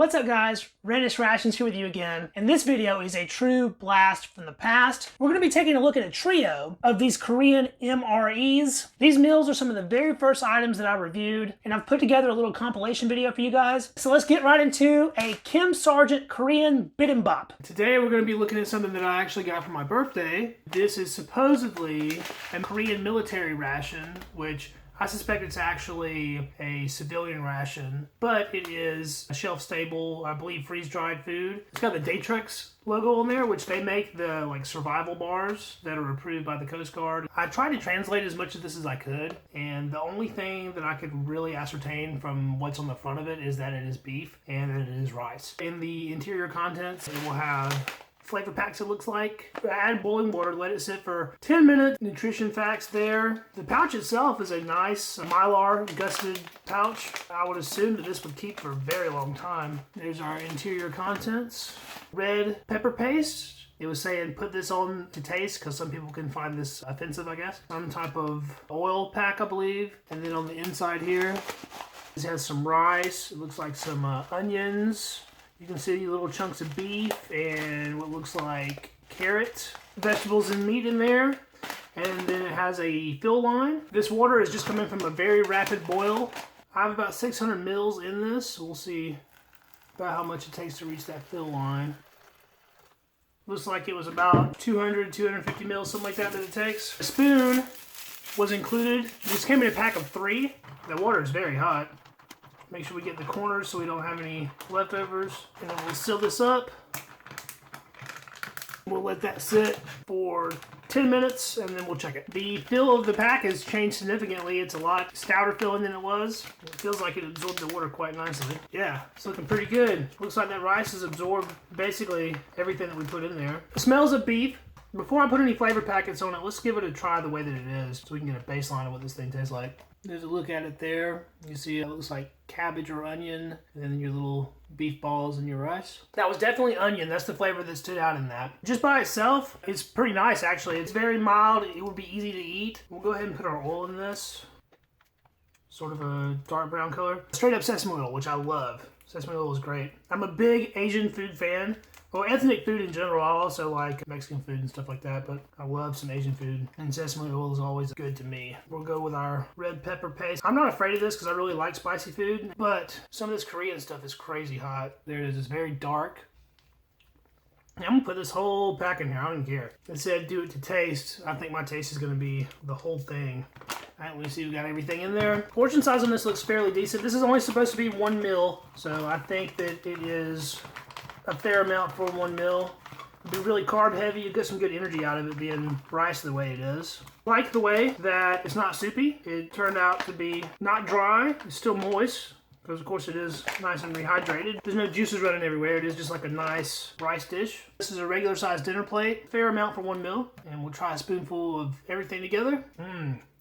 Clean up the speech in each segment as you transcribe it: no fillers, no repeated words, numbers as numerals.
What's up guys, Readiness Rations here with you again, and this video is a true blast from the past. We're going to be taking a look at a trio of these Korean MREs. These meals are some of the very first items that I reviewed, and I've put together a little compilation video for you guys. So let's get right into a Kim Sargent Korean Bibimbap. Today we're going to be looking at something that I actually got for my birthday. This is supposedly a Korean military ration, which I suspect it's actually a civilian ration, but it is a shelf-stable, I believe, freeze-dried food. It's got the Datrex logo on there, which they make the survival bars that are approved by the Coast Guard. I tried to translate as much of this as I could, and the only thing that I could really ascertain from what's on the front of it is that it is beef and that it is rice. In the interior contents, it will have flavor packs, it looks like. Add boiling water, let it sit for 10 minutes. Nutrition facts there. The pouch itself is a nice Mylar gusseted pouch. I would assume that this would keep for a very long time. There's our interior contents. Red pepper paste. It was saying put this on to taste because some people can find this offensive, I guess. Some type of oil pack, I believe. And then on the inside here, this has some rice. It looks like some onions. You can see little chunks of beef and what looks like carrot, vegetables and meat in there. And then it has a fill line. This water is just coming from a very rapid boil. I have about 600 mils in this. So we'll see about how much it takes to reach that fill line. Looks like it was about 200, 250 mils, something like that it takes. A spoon was included. This came in a pack of 3. The water is very hot. Make sure we get the corners so we don't have any leftovers. And then we'll seal this up. We'll let that sit for 10 minutes and then we'll check it. The fill of the pack has changed significantly. It's a lot stouter filling than it was. It feels like it absorbed the water quite nicely. Yeah, it's looking pretty good. Looks like that rice has absorbed basically everything that we put in there. It smells of beef. Before I put any flavor packets on it, let's give it a try the way that it is so we can get a baseline of what this thing tastes like. There's a look at it there. You see it looks like cabbage or onion, and then your little beef balls and your rice. That was definitely onion. That's the flavor that stood out in that. Just by itself, it's pretty nice actually. It's very mild. It would be easy to eat. We'll go ahead and put our oil in this. Sort of a dark brown color. Straight up sesame oil, which I love. Sesame oil is great. I'm a big Asian food fan. Well, ethnic food in general. I also like Mexican food and stuff like that, but I love some Asian food, and sesame oil is always good to me. We'll go with our red pepper paste. I'm not afraid of this because I really like spicy food, but some of this Korean stuff is crazy hot. There it is. It's very dark. I'm going to put this whole pack in here. I don't even care. It said do it to taste. I think my taste is going to be the whole thing. Alright, we see we got everything in there. Portion size on this looks fairly decent. This is only supposed to be 1 meal, so I think that it is a fair amount for 1 meal. It'll be really carb heavy. You get some good energy out of it being rice the way it is. Like the way that it's not soupy. It turned out to be not dry. It's still moist because of course it is nice and rehydrated. There's no juices running everywhere. It is just like a nice rice dish. This is a regular sized dinner plate. Fair amount for 1 meal. And we'll try a spoonful of everything together.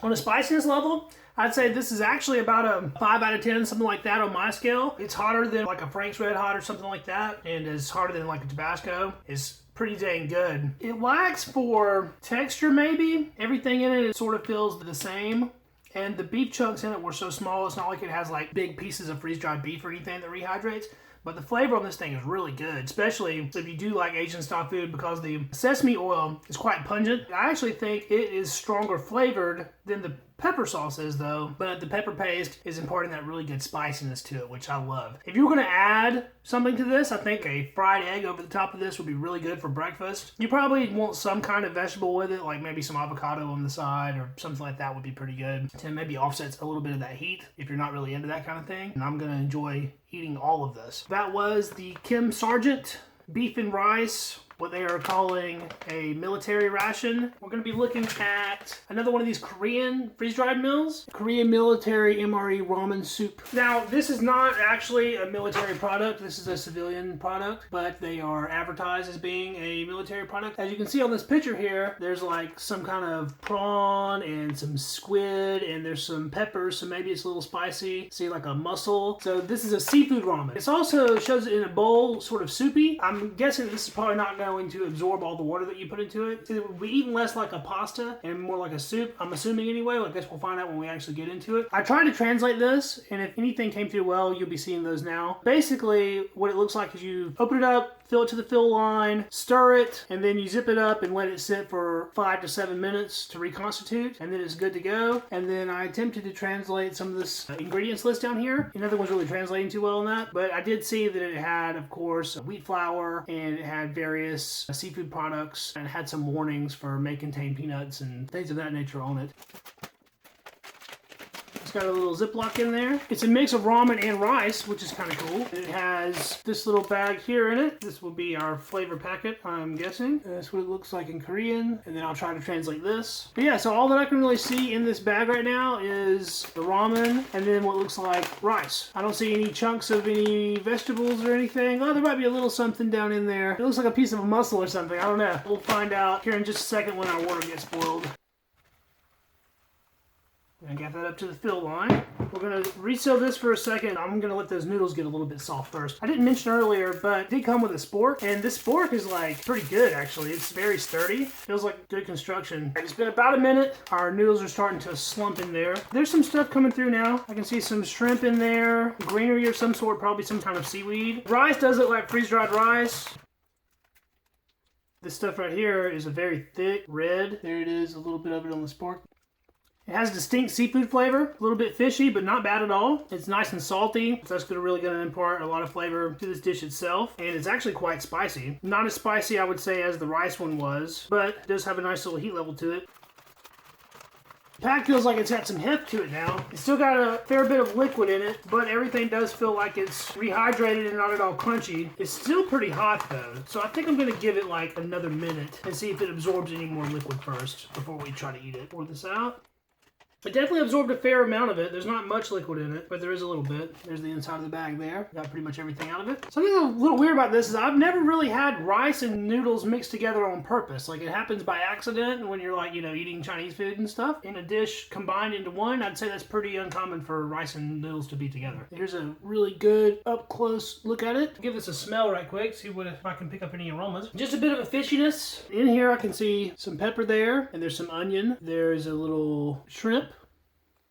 On a spiciness level, I'd say this is actually about a 5 out of 10, something like that on my scale. It's hotter than like a Frank's Red Hot or something like that, and it's hotter than like a Tabasco. It's pretty dang good. It lacks for texture maybe. Everything in it sort of feels the same. And the beef chunks in it were so small, it's not like it has like big pieces of freeze-dried beef or anything that rehydrates. But the flavor on this thing is really good, especially if you do like Asian style food because the sesame oil is quite pungent. I actually think it is stronger flavored than the pepper sauce is though, but the pepper paste is imparting that really good spiciness to it, which I love. If you were going to add something to this, I think a fried egg over the top of this would be really good for breakfast. You probably want some kind of vegetable with it, like maybe some avocado on the side or something like that would be pretty good to maybe offsets a little bit of that heat if you're not really into that kind of thing. And I'm going to enjoy eating all of this. That was the Kim Sargent beef and rice, what they are calling a military ration. We're going to be looking at another one of these Korean freeze-dried meals. Korean military MRE ramen soup. Now, this is not actually a military product. This is a civilian product, but they are advertised as being a military product. As you can see on this picture here, there's like some kind of prawn and some squid, and there's some peppers, so maybe it's a little spicy. See, like a mussel. So this is a seafood ramen. It also shows it in a bowl, sort of soupy. I'm guessing this is probably not going going to absorb all the water that you put into it. So it will be eaten less like a pasta and more like a soup, I'm assuming anyway. I guess we'll find out when we actually get into it. I tried to translate this, and if anything came through well, you'll be seeing those now. Basically, what it looks like is you open it up, fill it to the fill line, stir it, and then you zip it up and let it sit for 5 to 7 minutes to reconstitute, and then it's good to go. And then I attempted to translate some of this ingredients list down here. Nothing was really translating too well on that, but I did see that it had, of course, wheat flour, and it had various seafood products, and it had some warnings for may contain peanuts and things of that nature on it. It's got a little Ziploc in there. It's a mix of ramen and rice, which is kind of cool. It has this little bag here in it. This will be our flavor packet, I'm guessing. That's what it looks like in Korean. And then I'll try to translate this. But yeah, so all that I can really see in this bag right now is the ramen and then what looks like rice. I don't see any chunks of any vegetables or anything. Oh, there might be a little something down in there. It looks like a piece of a mussel or something. I don't know. We'll find out here in just a second when our water gets boiled. I got that up to the fill line. We're going to reseal this for a second. I'm going to let those noodles get a little bit soft first. I didn't mention earlier, but it did come with a spork, and this spork is like pretty good actually. It's very sturdy. Feels like good construction. It's been about a minute. Our noodles are starting to slump in there. There's some stuff coming through now. I can see some shrimp in there, greenery of some sort, probably some kind of seaweed. Rice does look like freeze-dried rice. This stuff right here is a very thick red. There it is, a little bit of it on the spork. It has distinct seafood flavor, a little bit fishy, but not bad at all. It's nice and salty, so that's really going to impart a lot of flavor to this dish itself. And it's actually quite spicy. Not as spicy, I would say, as the rice one was, but it does have a nice little heat level to it. The pack feels like it's got some heft to it now. It's still got a fair bit of liquid in it, but everything does feel like it's rehydrated and not at all crunchy. It's still pretty hot though, so I think I'm going to give it like another minute and see if it absorbs any more liquid first before we try to eat it. Pour this out. It definitely absorbed a fair amount of it. There's not much liquid in it, but there is a little bit. There's the inside of the bag there. Got pretty much everything out of it. Something a little weird about this is I've never really had rice and noodles mixed together on purpose. Like it happens by accident when you're like, you know, eating Chinese food and stuff. In a dish combined into one, I'd say that's pretty uncommon for rice and noodles to be together. Here's a really good up close look at it. Give this a smell right quick, see what if I can pick up any aromas. Just a bit of a fishiness. In here I can see some pepper there, and there's some onion. There's a little shrimp.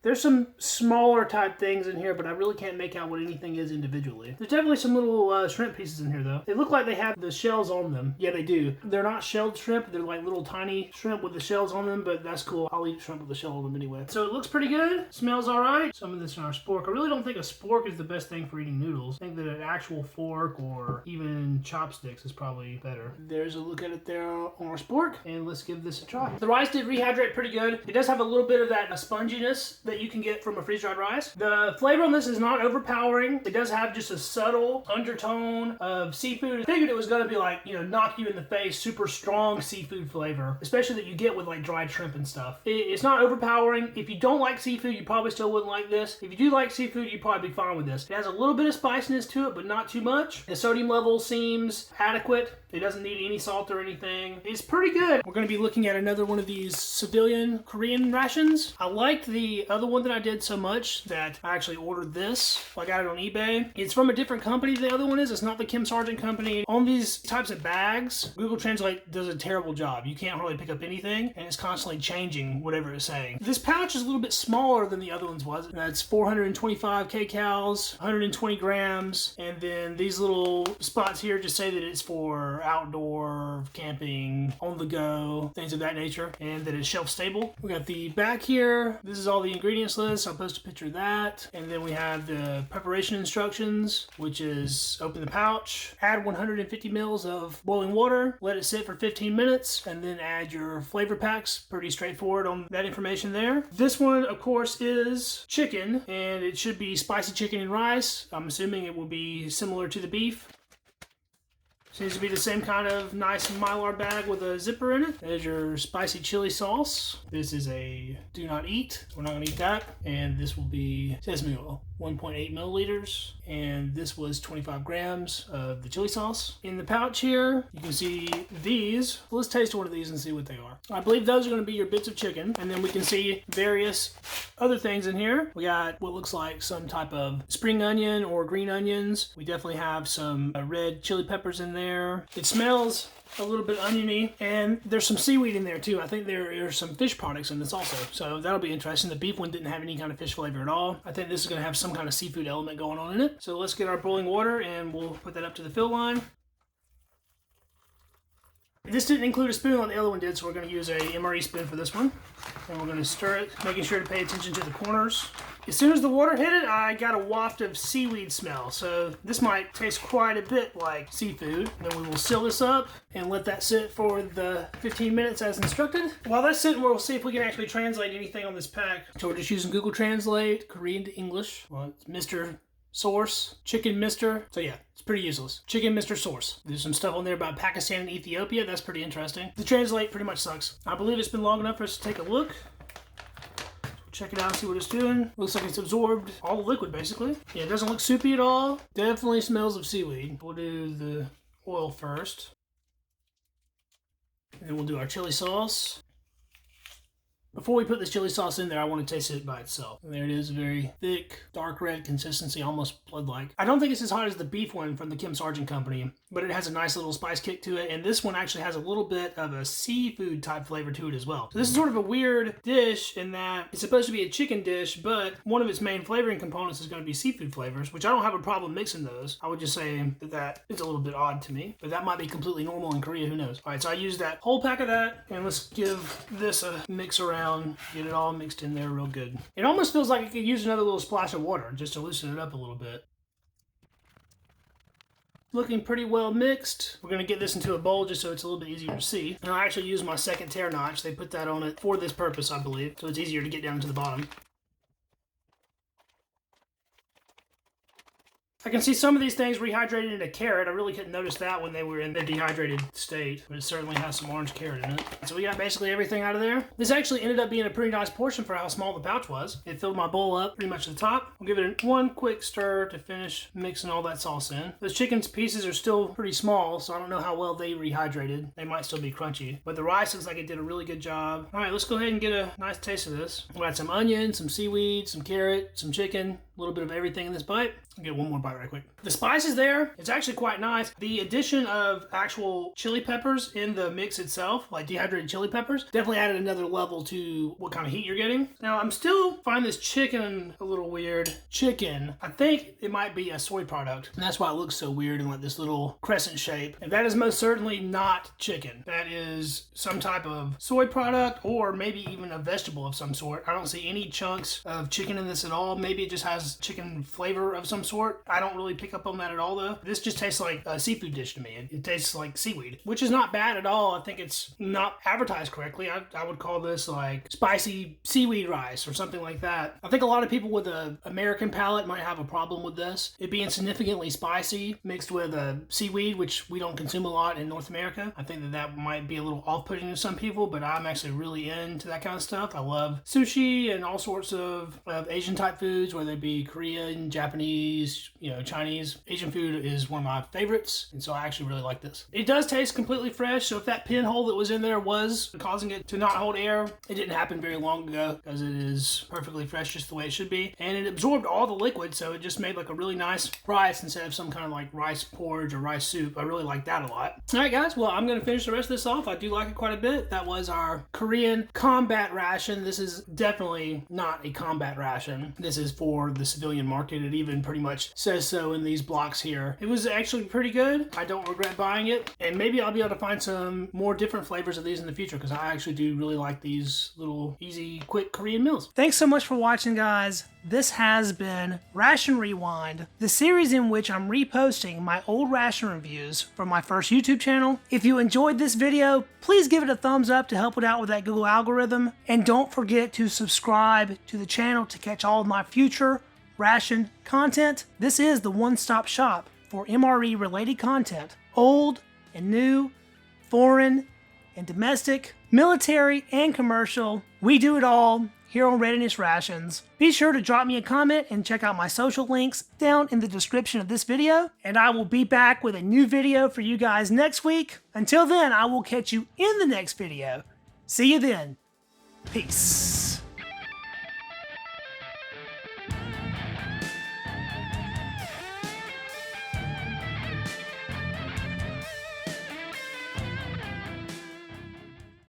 There's some smaller type things in here, but I really can't make out what anything is individually. There's definitely some little shrimp pieces in here, though. They look like they have the shells on them. Yeah, they do. They're not shelled shrimp. They're like little tiny shrimp with the shells on them, but that's cool. I'll eat shrimp with the shell on them anyway. So it looks pretty good. Smells all right. Some of this in our spork. I really don't think a spork is the best thing for eating noodles. I think that an actual fork or even chopsticks is probably better. There's a look at it there on our spork, and let's give this a try. The rice did rehydrate pretty good. It does have a little bit of that sponginess that you can get from a freeze-dried rice. The flavor on this is not overpowering. It does have just a subtle undertone of seafood. I figured it was going to be like, you know, knock you in the face, super strong seafood flavor, especially that you get with like dried shrimp and stuff. It's not overpowering. If you don't like seafood, you probably still wouldn't like this. If you do like seafood, you'd probably be fine with this. It has a little bit of spiciness to it, but not too much. The sodium level seems adequate. It doesn't need any salt or anything. It's pretty good. We're going to be looking at another one of these civilian Korean rations. I liked the other one that I did so much that I actually ordered this. I got it on eBay. It's from a different company the other one is. It's not the Kim Sargent company. On these types of bags, Google Translate does a terrible job. You can't really pick up anything, and it's constantly changing whatever it's saying. This pouch is a little bit smaller than the other ones was. That's 425 kcals, 120 grams, and then these little spots here just say that it's for outdoor camping, on the go, things of that nature, and that it's shelf stable. We got the back here. This is all the ingredients list. I'll post a picture of that. And then we have the preparation instructions, which is open the pouch, add 150 mils of boiling water, let it sit for 15 minutes, and then add your flavor packs. Pretty straightforward on that information there. This one, of course, is chicken, and it should be spicy chicken and rice. I'm assuming it will be similar to the beef. Seems to be the same kind of nice Mylar bag with a zipper in it. There's your spicy chili sauce. This is a do not eat. We're not going to eat that. And this will be sesame oil, 1.8 milliliters. And this was 25 grams of the chili sauce. In the pouch here, you can see these. Let's taste one of these and see what they are. I believe those are going to be your bits of chicken. And then we can see various other things in here. We got what looks like some type of spring onion or green onions. We definitely have some red chili peppers in there. It smells a little bit oniony, and there's some seaweed in there too. I think there are some fish products in this also, so that'll be interesting. The beef one didn't have any kind of fish flavor at all. I think this is going to have some kind of seafood element going on in it. So let's get our boiling water and we'll put that up to the fill line. This didn't include a spoon like the other one did, so we're going to use a MRE spoon for this one. And we're going to stir it, making sure to pay attention to the corners. As soon as the water hit it, I got a waft of seaweed smell, so this might taste quite a bit like seafood. Then we will seal this up and let that sit for the 15 minutes as instructed. While that's sitting, we'll see if we can actually translate anything on this pack. So we're just using Google Translate, Korean to English. Well, it's Mr. Source, Chicken Mr. So yeah, it's pretty useless. Chicken Mr. Source. There's some stuff on there about Pakistan and Ethiopia. That's pretty interesting. The translate pretty much sucks. I believe it's been long enough for us to take a look. Check it out, see what it's doing. Looks like it's absorbed all the liquid, basically. Yeah, it doesn't look soupy at all. Definitely smells of seaweed. We'll do the oil first. And then we'll do our chili sauce. Before we put this chili sauce in there, I want to taste it by itself. And there it is, very thick, dark red consistency, almost blood-like. I don't think it's as hot as the beef one from the Kim Sargent company, but it has a nice little spice kick to it, and this one actually has a little bit of a seafood type flavor to it as well. So this is sort of a weird dish in that it's supposed to be a chicken dish, but one of its main flavoring components is going to be seafood flavors, which I don't have a problem mixing those. I would just say that is a little bit odd to me, but that might be completely normal in Korea, who knows. All right, so I used that whole pack of that, and let's give this a mix around. Get it all mixed in there real good. It almost feels like it could use another little splash of water just to loosen it up a little bit. Looking pretty well mixed. We're going to get this into a bowl just so it's a little bit easier to see. And I actually use my second tear notch. They put that on it for this purpose, I believe, so it's easier to get down to the bottom. I can see some of these things rehydrated into carrot. I really couldn't notice that when they were in the dehydrated state, but it certainly has some orange carrot in it. So we got basically everything out of there. This actually ended up being a pretty nice portion for how small the pouch was. It filled my bowl up pretty much to the top. I'll give it one quick stir to finish mixing all that sauce in. Those chicken pieces are still pretty small, so I don't know how well they rehydrated. They might still be crunchy, but the rice looks like it did a really good job. All right, let's go ahead and get a nice taste of this. We got some onion, some seaweed, some carrot, some chicken, a little bit of everything in this bite. I'll get one more bite right quick. The spice is there. It's actually quite nice. The addition of actual chili peppers in the mix itself, like dehydrated chili peppers, definitely added another level to what kind of heat you're getting. Now, I'm still finding this chicken a little weird. Chicken, I think it might be a soy product, and that's why it looks so weird in like this little crescent shape. And that is most certainly not chicken. That is some type of soy product, or maybe even a vegetable of some sort. I don't see any chunks of chicken in this at all. Maybe it just has chicken flavor of some sort. I don't really pick up on that at all though. This just tastes like a seafood dish to me. It tastes like seaweed, which is not bad at all. I think it's not advertised correctly. I would call this like spicy seaweed rice or something like that. I think a lot of people with an American palate might have a problem with this. It being significantly spicy mixed with seaweed, which we don't consume a lot in North America. I think that might be a little off-putting to some people, but I'm actually really into that kind of stuff. I love sushi and all sorts of Asian type foods, whether it be Korean, Japanese, Chinese. Asian food is one of my favorites, and so I actually really like this. It does taste completely fresh, so if that pinhole that was in there was causing it to not hold air, it didn't happen very long ago, because it is perfectly fresh just the way it should be. And it absorbed all the liquid, so it just made like a really nice rice instead of some kind of like rice porridge or rice soup. I really like that a lot. Alright guys, well I'm going to finish the rest of this off. I do like it quite a bit. That was our Korean combat ration. This is definitely not a combat ration. This is for the civilian market. It even pretty much says so in these blocks here. It was actually pretty good. I don't regret buying it, and maybe I'll be able to find some more different flavors of these in the future, because I actually do really like these little easy quick Korean meals. Thanks so much for watching guys. This has been Ration Rewind, the series in which I'm reposting my old ration reviews from my first YouTube channel. If you enjoyed this video, please give it a thumbs up to help it out with that Google algorithm, and don't forget to subscribe to the channel to catch all of my future ration content. This is the one-stop shop for MRE related content, old and new, foreign and domestic, military and commercial. We do it all here on Readiness Rations. Be sure to drop me a comment and check out my social links down in the description of this video, and I will be back with a new video for you guys next week. Until then, I will catch you in the next video. See you then. Peace.